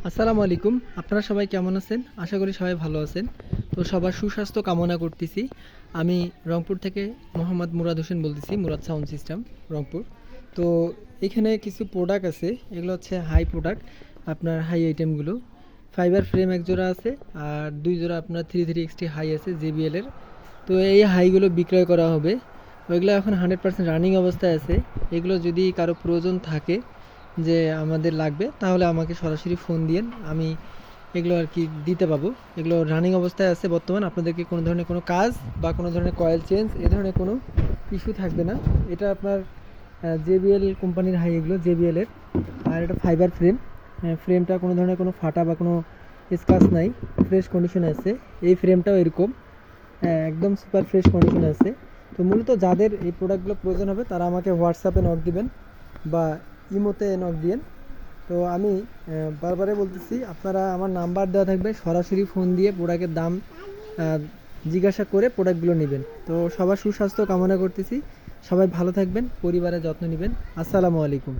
আসসালামু আলাইকুম। আপনারা সবাই কেমন আছেন? আশা করি সবাই ভালো আছেন। তো সবার সুস্বাস্থ্য কামনা করতেছি। আমি রংপুর থেকে মোহাম্মদ মুরাদ হোসেন বলতেছি, মুরাদ সাউন্ড সিস্টেম রংপুর। তো এখানে কিছু প্রোডাক্ট আছে, এগুলো হচ্ছে হাই প্রোডাক্ট, আপনার হাই আইটেমগুলো। ফাইবার ফ্রেম এক জোড়া আছে, আর ২ জোড়া আপনার 33XT হাই আছে JBL এর। তো এই হাইগুলো বিক্রয় করা হবে। ওইগুলো এখন 100% রানিং অবস্থায় আছে। এগুলো যদি কারো প্রয়োজন থাকে যে আমাদের লাগবে, তাহলে আমাকে সরাসরি ফোন দিয়েন, আমি এগুলো আর কি দিতে পাবো। এগুলো রানিং অবস্থায় আছে বর্তমান। আপনাদেরকে কোনো ধরনের কোনো কাজ বা কোনো ধরনের কয়েল চেঞ্জ এ ধরনের কোনো ইস্যু থাকবে না। এটা আপনার JBL কোম্পানির হাই, এগুলো JBL এর। আর এটা ফাইবার ফ্রেম, ফ্রেমটা কোনো ধরনের কোনো ফাটা বা কোনো স্ক্র্যাচ নাই, ফ্রেশ কন্ডিশনে আছে। এই ফ্রেমটাও এরকম, হ্যাঁ, একদম সুপার ফ্রেশ কন্ডিশনে আছে। তো মূলত যাদের এই প্রোডাক্টগুলো প্রয়োজন হবে তারা আমাকে হোয়াটসঅ্যাপে নক দিবেন বা ইমোতে নক দিয়েন। তো আমি বারবারে বলতেছি, আপনারা আমার নাম্বার দেওয়া থাকবে, সরাসরি ফোন দিয়ে প্রোডাক্টের দাম জিজ্ঞাসা করে প্রোডাক্টগুলো নেবেন। তো সবার সুস্বাস্থ্য কামনা করতেছি। সবাই ভালো থাকবেন, পরিবারের যত্ন নেবেন। আসসালামু আলাইকুম।